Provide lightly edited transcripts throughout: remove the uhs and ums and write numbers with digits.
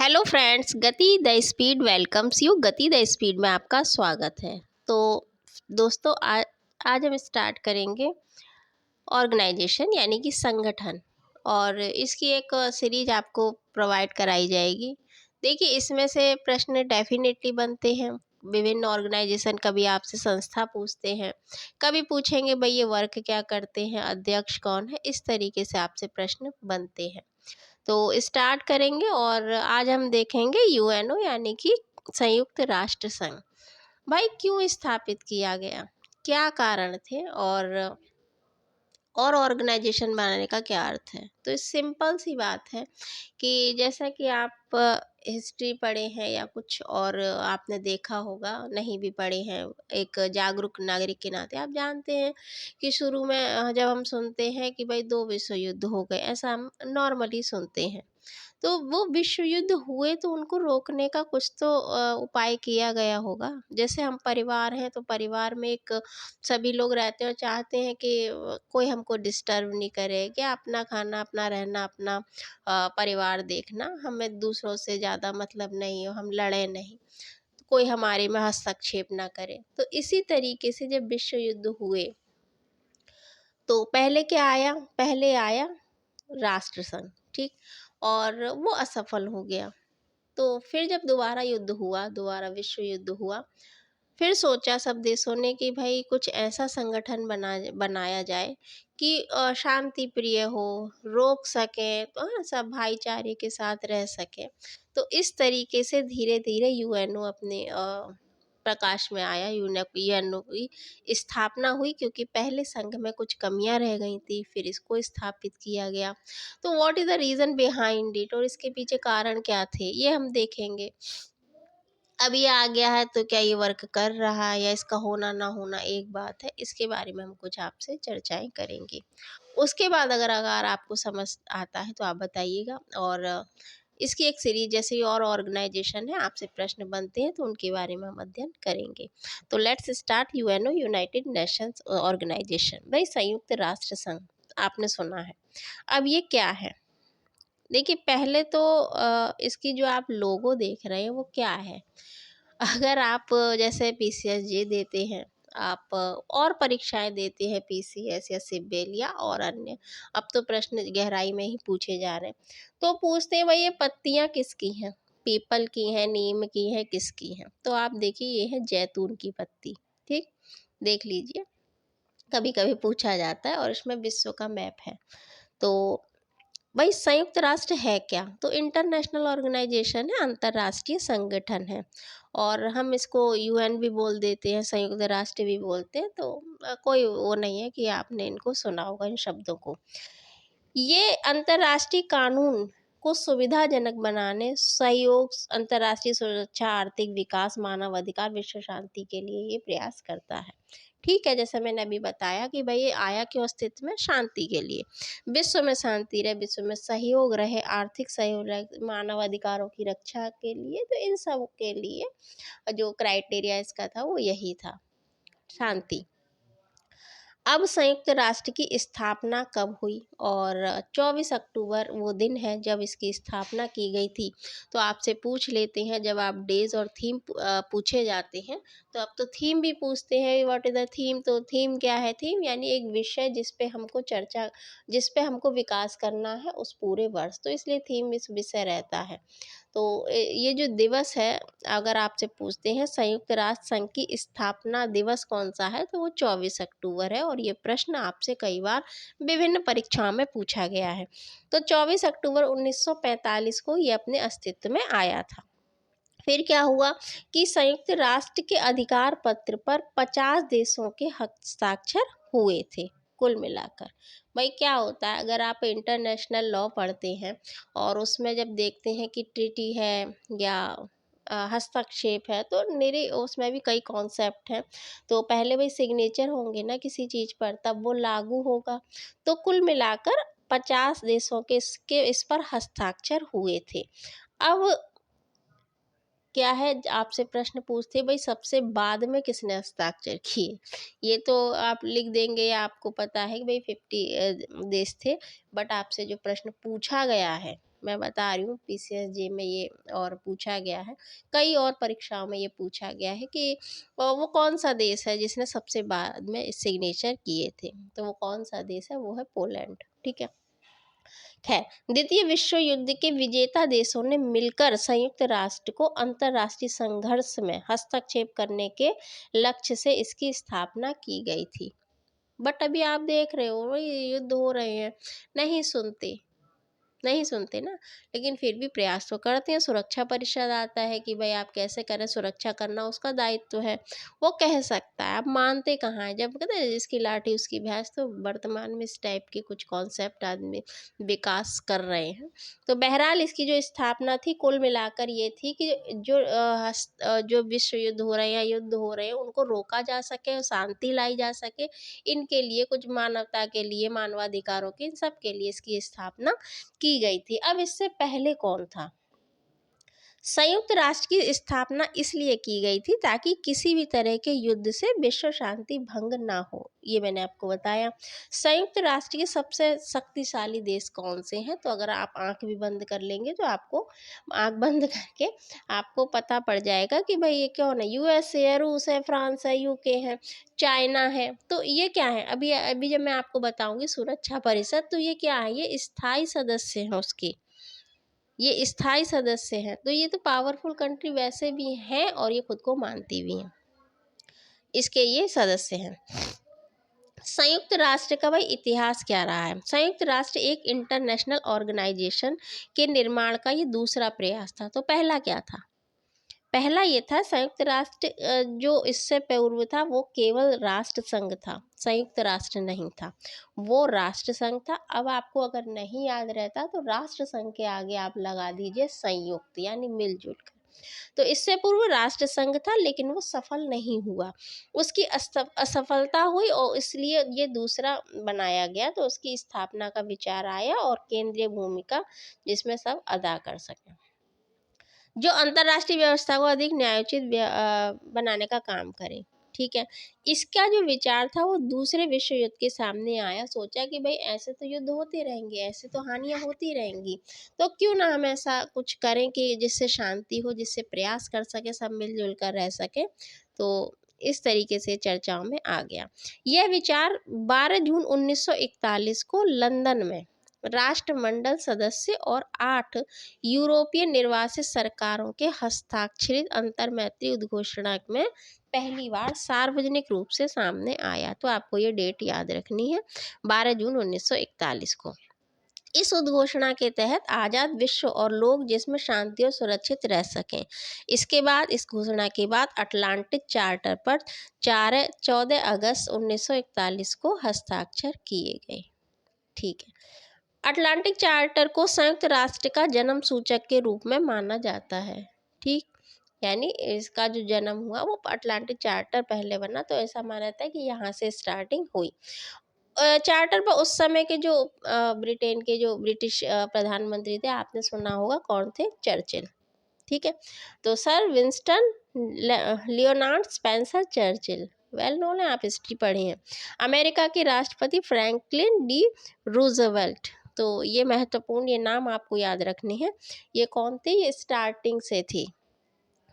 Hello friends, गति the speed welcomes you. गति the speed में आपका स्वागत है। तो दोस्तों, आज हम स्टार्ट करेंगे ऑर्गेनाइजेशन यानी कि संगठन, और इसकी एक सीरीज आपको प्रोवाइड कराई जाएगी। देखिए, इसमें से प्रश्न डेफिनेटली बनते हैं। विभिन्न ऑर्गेनाइजेशन कभी आपसे संस्था पूछते हैं, कभी पूछेंगे भाई ये वर्क क्या करते हैं, अध्यक्ष कौन है, इस तरीके से आपसे प्रश्न बनते हैं। तो स्टार्ट करेंगे और आज हम देखेंगे यूएनओ यानी कि संयुक्त राष्ट्र संघ। भाई क्यों स्थापित किया गया, क्या कारण थे, और ऑर्गेनाइजेशन बनाने का क्या अर्थ है। तो सिंपल सी बात है कि जैसा कि आप हिस्ट्री पढ़े हैं या कुछ और आपने देखा होगा, नहीं भी पढ़े हैं, एक जागरूक नागरिक के नाते आप जानते हैं कि शुरू में जब हम सुनते हैं कि भाई दो विश्व युद्ध हो गए, ऐसा हम नॉर्मली सुनते हैं। तो वो विश्व युद्ध हुए तो उनको रोकने का कुछ तो उपाय किया गया होगा। जैसे हम परिवार हैं तो परिवार में एक सभी लोग रहते हैं और चाहते हैं कि कोई हमको डिस्टर्ब नहीं करे, कि अपना खाना, अपना रहना, अपना परिवार देखना, हमें दूसरों से ज़्यादा मतलब नहीं हो, हम लड़े नहीं, कोई हमारे में हस्तक्षेप ना करे। तो इसी तरीके से जब विश्व युद्ध हुए तो पहले क्या आया, पहले आया राष्ट्र संघ, ठीक, और वो असफल हो गया। तो फिर जब दोबारा युद्ध हुआ, दोबारा विश्व युद्ध हुआ, फिर सोचा सब देशों ने कि भाई कुछ ऐसा संगठन बनाया जाए कि शांति प्रिय हो, रोक सके, तो सब भाईचारे के साथ रह सके। तो इस तरीके से धीरे धीरे यूएनओ अपने प्रकाश में आया। यूएनओ की स्थापना हुई क्योंकि पहले संघ में कुछ कमियां रह गई थी, फिर इसको स्थापित किया गया। तो what is the reason behind it, और इसके पीछे कारण क्या थे, ये हम देखेंगे। अब ये आ गया है तो क्या ये वर्क कर रहा है या इसका होना ना होना एक बात है, इसके बारे में हम कुछ आपसे चर्चाएं करेंगे। उसके बाद अगर आपको समझ आता है तो आप बताइएगा। और इसकी एक सीरीज जैसे ही और ऑर्गेनाइजेशन है, आपसे प्रश्न बनते हैं तो उनके बारे में हम अध्ययन करेंगे। तो let's start. UNO, United Nations Organisation, भाई संयुक्त राष्ट्र संघ, आपने सुना है। अब ये क्या है, देखिए पहले तो इसकी जो आप लोगो देख रहे हैं वो क्या है। अगर आप जैसे पीसीएसजे देते हैं, आप और परीक्षाएं देते हैं, पीसीएस या सिविल या और अन्य, अब तो प्रश्न गहराई में ही पूछे जा रहे हैं, तो पूछते हैं भाई ये पत्तियां किसकी हैं, पीपल की हैं, नीम की हैं, किसकी हैं। तो आप देखिए ये है जैतून की पत्ती, ठीक, देख लीजिए, कभी कभी पूछा जाता है, और इसमें विश्व का मैप है। तो भाई संयुक्त राष्ट्र है क्या, तो इंटरनेशनल ऑर्गेनाइजेशन है, अंतर्राष्ट्रीय संगठन है, और हम इसको यूएन भी बोल देते हैं, संयुक्त राष्ट्र भी बोलते हैं। तो कोई वो नहीं है कि आपने इनको सुना होगा इन शब्दों को। ये अंतर्राष्ट्रीय कानून को सुविधाजनक बनाने, सहयोग, अंतर्राष्ट्रीय सुरक्षा, आर्थिक विकास, मानव अधिकार, विश्व शांति के लिए ये प्रयास करता है। ठीक है, जैसे मैंने अभी बताया कि भाई ये आया क्यों अस्तित्व में, शांति के लिए, विश्व में शांति रहे, विश्व में सहयोग रहे, आर्थिक सहयोग रहे, मानव अधिकारों की रक्षा के लिए। तो इन सब के लिए जो क्राइटेरिया इसका था वो यही था, शांति। अब संयुक्त राष्ट्र की स्थापना कब हुई, और 24 अक्टूबर वो दिन है जब इसकी स्थापना की गई थी। तो आपसे पूछ लेते हैं, जब आप डेज और थीम पूछे जाते हैं तो अब तो थीम भी पूछते हैं, व्हाट इज द थीम। तो थीम क्या है, थीम यानी एक विषय जिस पे हमको विकास करना है उस पूरे वर्ष, तो इसलिए थीम इस विषय रहता है। तो ये जो दिवस है, अगर आपसे पूछते हैं संयुक्त राष्ट्र संघ की स्थापना दिवस कौन सा है, तो वो 24 अक्टूबर है, और ये प्रश्न आपसे कई बार विभिन्न परीक्षाओं में पूछा गया है। तो 24 अक्टूबर 1945 को ये अपने अस्तित्व में आया था। फिर क्या हुआ कि संयुक्त राष्ट्र के अधिकार पत्र पर 50 देशों के हस्ताक्षर हुए थे कुल मिलाकर। भाई क्या होता है, अगर आप इंटरनेशनल लॉ पढ़ते हैं और उसमें जब देखते हैं कि ट्रीटी है या हस्तक्षेप है, तो मेरे उसमें भी कई कॉन्सेप्ट हैं। तो पहले भाई सिग्नेचर होंगे ना किसी चीज़ पर, तब वो लागू होगा। तो कुल मिलाकर 50 देशों के इस पर हस्ताक्षर हुए थे। अब क्या है, आपसे प्रश्न पूछते भाई सबसे बाद में किसने हस्ताक्षर किए, ये तो आप लिख देंगे या आपको पता है कि भाई 50 देश थे, बट आपसे जो प्रश्न पूछा गया है मैं बता रही हूँ, पीसीएसजे में ये और पूछा गया है, कई और परीक्षाओं में ये पूछा गया है कि वो कौन सा देश है जिसने सबसे बाद में सिग्नेचर किए थे, तो वो कौन सा देश है, वो है पोलैंड। ठीक है। खैर, द्वितीय विश्व युद्ध के विजेता देशों ने मिलकर संयुक्त राष्ट्र को अंतर्राष्ट्रीय संघर्ष में हस्तक्षेप करने के लक्ष्य से इसकी स्थापना की गई थी। बट अभी आप देख रहे हो ये युद्ध हो रहे हैं, नहीं सुनते, नहीं सुनते ना, लेकिन फिर भी प्रयास तो करते हैं। सुरक्षा परिषद आता है कि भाई आप कैसे करें, सुरक्षा करना उसका दायित्व है, वो कह सकता है। आप मानते कहाँ हैं, जब कहते हैं जिसकी लाठी उसकी भैंस, तो वर्तमान में इस टाइप के कुछ कॉन्सेप्ट आदमी विकास कर रहे हैं। तो बहरहाल इसकी जो स्थापना थी कुल मिलाकर ये थी कि जो विश्व युद्ध हो रहे हैं या युद्ध हो रहे हैं उनको रोका जा सके, शांति लाई जा सके, इनके लिए कुछ मानवता के लिए, मानवाधिकारों के, इन सब के लिए इसकी स्थापना की गई थी। अब इससे पहले कौन था? संयुक्त राष्ट्र की स्थापना इसलिए की गई थी ताकि किसी भी तरह के युद्ध से विश्व शांति भंग ना हो, ये मैंने आपको बताया। संयुक्त राष्ट्र के सबसे शक्तिशाली देश कौन से हैं? तो अगर आप आंख भी बंद कर लेंगे तो आपको आंख बंद करके आपको पता पड़ जाएगा कि भाई ये कौन है। यूएसए है, रूस है, फ्रांस है, यूके है, चाइना है। तो ये क्या है? अभी अभी जब मैं आपको बताऊंगी सुरक्षा परिषद, तो ये क्या है? ये स्थायी सदस्य हैं उसके, ये स्थायी सदस्य हैं। तो ये तो पावरफुल कंट्री वैसे भी हैं और ये खुद को मानती भी हैं, इसके ये सदस्य हैं। संयुक्त राष्ट्र का भाई इतिहास क्या रहा है? संयुक्त राष्ट्र एक इंटरनेशनल ऑर्गेनाइजेशन के निर्माण का ये दूसरा प्रयास था। तो पहला क्या था? पहला ये था संयुक्त राष्ट्र, जो इससे पूर्व था वो केवल राष्ट्र संघ था, संयुक्त राष्ट्र नहीं था, वो राष्ट्र संघ था। अब आपको अगर नहीं याद रहता तो राष्ट्र संघ के आगे आप लगा दीजिए संयुक्त, यानी मिलजुल कर। तो इससे पूर्व राष्ट्र संघ था लेकिन वो सफल नहीं हुआ, उसकी असफलता हुई और इसलिए ये दूसरा बनाया गया। तो उसकी स्थापना का विचार आया और केंद्रीय भूमिका जिसमें सब अदा कर सकें, जो अंतर्राष्ट्रीय व्यवस्था को अधिक न्यायोचित बनाने का काम करे। ठीक है। इसका जो विचार था वो दूसरे विश्व युद्ध के सामने आया। सोचा कि भाई ऐसे तो युद्ध होते रहेंगे, ऐसे तो हानियां होती रहेंगी, तो क्यों ना हम ऐसा कुछ करें कि जिससे शांति हो, जिससे प्रयास कर सके, सब मिलजुल कर रह सके। तो इस तरीके से चर्चाओं में आ गया। यह विचार 12 जून 1941 को लंदन में राष्ट्रमंडल सदस्य और 8 यूरोपीय निर्वासित सरकारों के हस्ताक्षरित अंतर्मैत्री उद्घोषणा में पहली बार सार्वजनिक रूप से सामने आया। तो आपको ये डेट याद रखनी है, 12 जून 1941 को। इस उद्घोषणा के तहत आज़ाद विश्व और लोग जिसमें शांति और सुरक्षित रह सकें। इसके बाद, इस घोषणा के बाद अटलांटिक चार्टर पर 14 अगस्त 1941 को हस्ताक्षर किए गए। ठीक है। अटलांटिक चार्टर को संयुक्त राष्ट्र का जन्म सूचक के रूप में माना जाता है। ठीक, यानी इसका जो जन्म हुआ वो अटलांटिक चार्टर पहले बना, तो ऐसा माना जाता है कि यहाँ से स्टार्टिंग हुई। चार्टर पर उस समय के जो ब्रिटेन के जो ब्रिटिश प्रधानमंत्री थे, आपने सुना होगा कौन थे? चर्चिल। ठीक है। तो sir Winston Leonard Spencer Churchill, well known है, आप हिस्ट्री पढ़े हैं। अमेरिका के राष्ट्रपति फ्रैंकलिन डी रूजवेल्ट, तो ये महत्वपूर्ण, ये नाम आपको याद रखने हैं। ये कौन थे? ये स्टार्टिंग से थे,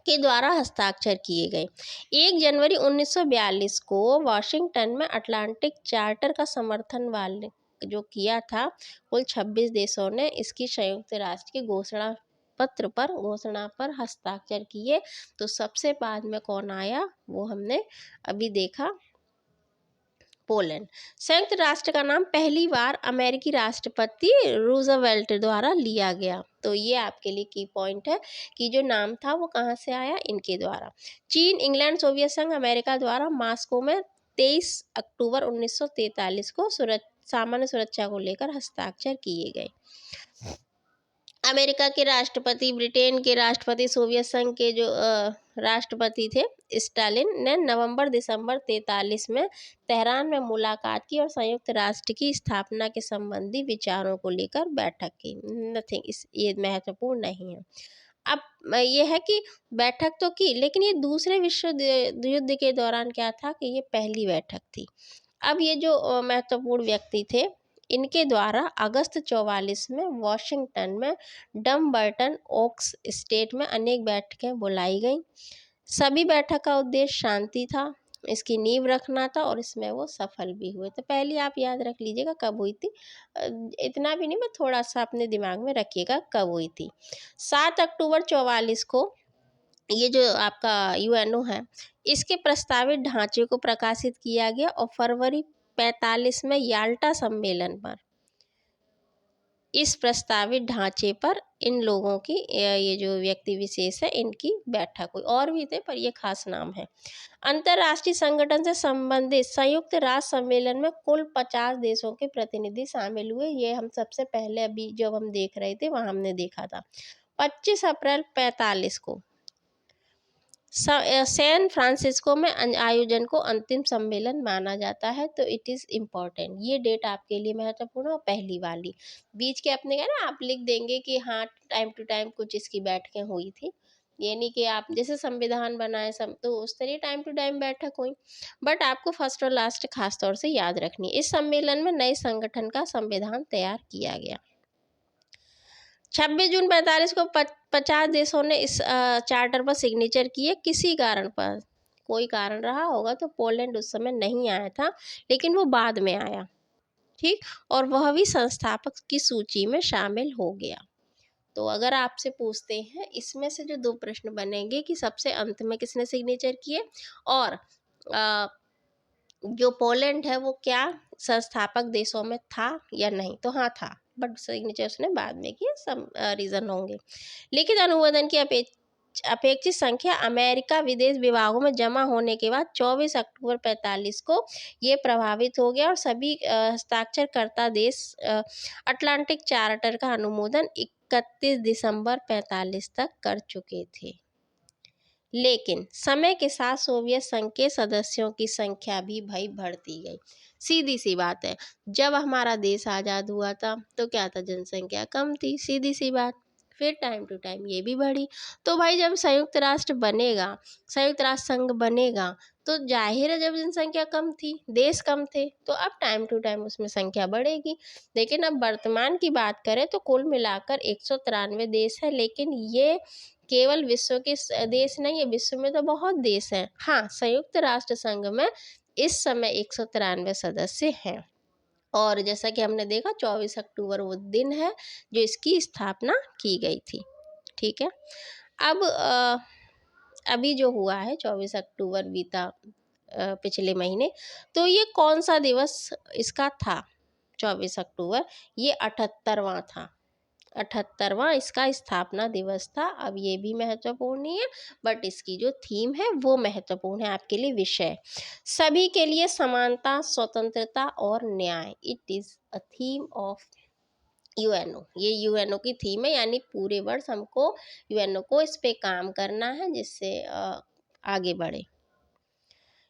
के द्वारा हस्ताक्षर किए गए। 1 जनवरी 1942 को वाशिंगटन में अटलांटिक चार्टर का समर्थन वाले जो किया था, कुल 26 देशों ने इसकी संयुक्त राष्ट्र की घोषणा पर हस्ताक्षर किए। तो सबसे बाद में कौन आया वो हमने अभी देखा, पोलैंड। संयुक्त राष्ट्र का नाम पहली बार अमेरिकी राष्ट्रपति रूजवेल्ट द्वारा लिया गया। तो ये आपके लिए की पॉइंट है कि जो नाम था वो कहाँ से आया? इनके द्वारा। चीन, इंग्लैंड, सोवियत संघ, अमेरिका द्वारा मॉस्को में 23 अक्टूबर 1943 को सामान्य सुरक्षा को लेकर हस्ताक्षर किए गए। अमेरिका के राष्ट्रपति, ब्रिटेन के राष्ट्रपति, सोवियत संघ के जो राष्ट्रपति थे स्टालिन ने नवंबर-दिसंबर 43 में तेहरान में मुलाकात की और संयुक्त राष्ट्र की स्थापना के संबंधी विचारों को लेकर बैठक की। नथिंग, ये महत्वपूर्ण नहीं है। अब ये है कि बैठक तो की, लेकिन ये दूसरे विश्व युद्ध के दौरान क्या था कि ये पहली बैठक थी। अब ये जो महत्वपूर्ण व्यक्ति थे इनके द्वारा अगस्त 44 में वॉशिंगटन में डमबर्टन ओक्स स्टेट में अनेक बैठकें बुलाई गईं। सभी बैठक का उद्देश्य शांति था, इसकी नींव रखना था और इसमें वो सफल भी हुए। तो पहली आप याद रख लीजिएगा कब हुई थी, इतना भी नहीं, मैं थोड़ा सा अपने दिमाग में रखिएगा कब हुई थी। 7 अक्टूबर 44 को ये जो आपका यूएनओ है, इसके प्रस्तावित ढांचे को प्रकाशित किया गया और फरवरी 45 में याल्टा सम्मेलन पर इस प्रस्तावित ढांचे पर इन लोगों की, ये जो व्यक्ति विशेष है, इनकी बैठक हुई। और भी थे पर ये खास नाम है। अंतर्राष्ट्रीय संगठन से संबंधित संयुक्त राष्ट्र सम्मेलन में कुल 50 देशों के प्रतिनिधि शामिल हुए। ये हम सबसे पहले अभी जब हम देख रहे थे वहाँ हमने देखा था। 25 अप्रैल 45 को सैन फ्रांसिस्को में आयोजन को अंतिम सम्मेलन माना जाता है। तो इट इज़ इम्पॉर्टेंट, ये डेट आपके लिए महत्वपूर्ण और पहली वाली। बीच के अपने क्या ना आप लिख देंगे कि हाँ टाइम टू टाइम कुछ इसकी बैठकें हुई थी, ये नहीं कि आप जैसे संविधान बनाए सब तो उस तरह टाइम टू टाइम बैठक हुई, बट आपको फर्स्ट और लास्ट खास तौर से याद रखनी है। इस सम्मेलन में नए संगठन का संविधान तैयार किया गया। 26 जून 45 को 50 देशों ने इस चार्टर पर सिग्नेचर किए। किसी कारण पर, कोई कारण रहा होगा, तो पोलैंड उस समय नहीं आया था, लेकिन वो बाद में आया, ठीक, और वह भी संस्थापक की सूची में शामिल हो गया। तो अगर आपसे पूछते हैं इसमें से जो 2 प्रश्न बनेंगे कि सबसे अंत में किसने सिग्नेचर किए और जो पोलैंड है वो क्या संस्थापक देशों में था या नहीं, तो हाँ था, बट सिग्नेचर उसने बाद में किए, सब रीज़न होंगे। लिखित अनुमोदन की अपेक्षित संख्या अमेरिका विदेश विभागों में जमा होने के बाद 24 अक्टूबर 45 को ये प्रभावित हो गया और सभी हस्ताक्षरकर्ता देश अटलांटिक चार्टर का अनुमोदन 31 दिसंबर 45 तक कर चुके थे। लेकिन समय के साथ सोवियत संघ के सदस्यों की संख्या भी भाई बढ़ती गई। सीधी सी बात है, जब हमारा देश आज़ाद हुआ था तो क्या था, जनसंख्या कम थी, सीधी सी बात। फिर टाइम टू टाइम ये भी बढ़ी। तो भाई जब संयुक्त राष्ट्र बनेगा, संयुक्त राष्ट्र संघ बनेगा, तो जाहिर है जब जनसंख्या कम थी, देश कम थे, तो अब टाइम टू टाइम उसमें संख्या बढ़ेगी। लेकिन अब वर्तमान की बात करें तो कुल मिलाकर 193 देश है। लेकिन ये केवल विश्व के देश नहीं है, विश्व में तो बहुत देश हैं। हाँ, संयुक्त राष्ट्र संघ में इस समय 193 सदस्य हैं। और जैसा कि हमने देखा 24 अक्टूबर वो दिन है जो इसकी स्थापना की गई थी, ठीक है। अब अभी जो हुआ है 24 अक्टूबर बीता पिछले महीने, तो ये कौन सा दिवस इसका था 24 अक्टूबर, ये 78वां था, 78वां इसका स्थापना दिवस था। अब ये भी महत्वपूर्ण नहीं है, बट इसकी जो थीम है वो महत्वपूर्ण है आपके लिए विषय। सभी के लिए समानता, स्वतंत्रता और न्याय, it is a theme of UNO. ये यूएनओ की थीम है, यानी पूरे वर्ष हमको यूएनओ को इस पे काम करना है जिससे आगे बढ़े।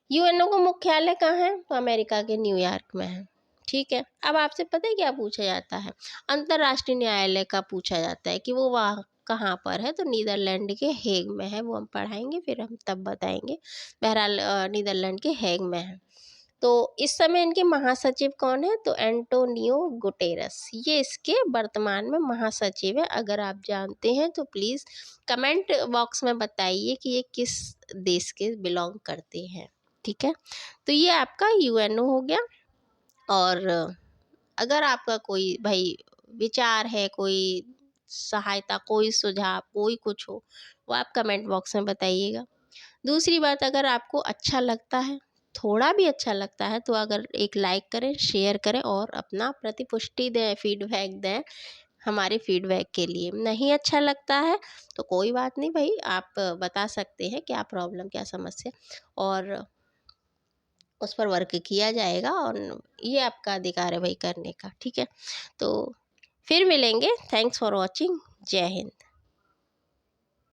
यूएनओ का मुख्यालय कहाँ है, तो अमेरिका के न्यूयॉर्क में है, ठीक है। अब आपसे पता है क्या पूछा जाता है, अंतर्राष्ट्रीय न्यायालय का पूछा जाता है कि वो वहाँ कहाँ पर है, तो नीदरलैंड के हेग में है। वो हम पढ़ाएंगे फिर हम तब बताएंगे। बहरहाल नीदरलैंड के हेग में है। तो इस समय इनके महासचिव कौन है, तो एंटोनियो गुटेरस, ये इसके वर्तमान में महासचिव है। अगर आप जानते हैं तो प्लीज़ कमेंट बॉक्स में बताइए कि ये किस देश के बिलोंग करते हैं, ठीक है। तो ये आपका यूएनओ हो गया। और अगर आपका कोई भाई विचार है, कोई सहायता, कोई सुझाव, कोई कुछ हो, वो आप कमेंट बॉक्स में बताइएगा। दूसरी बात, अगर आपको अच्छा लगता है, थोड़ा भी अच्छा लगता है, तो अगर एक लाइक करें, शेयर करें और अपना प्रतिपुष्टि दें, फीडबैक दें हमारे फीडबैक के लिए। नहीं अच्छा लगता है तो कोई बात नहीं भाई, आप बता सकते हैं क्या प्रॉब्लम, क्या समस्या, और उस पर वर्क किया जाएगा। और ये आपका अधिकार है भाई करने का, ठीक है। तो फिर मिलेंगे। Thanks for watching. जय हिंद।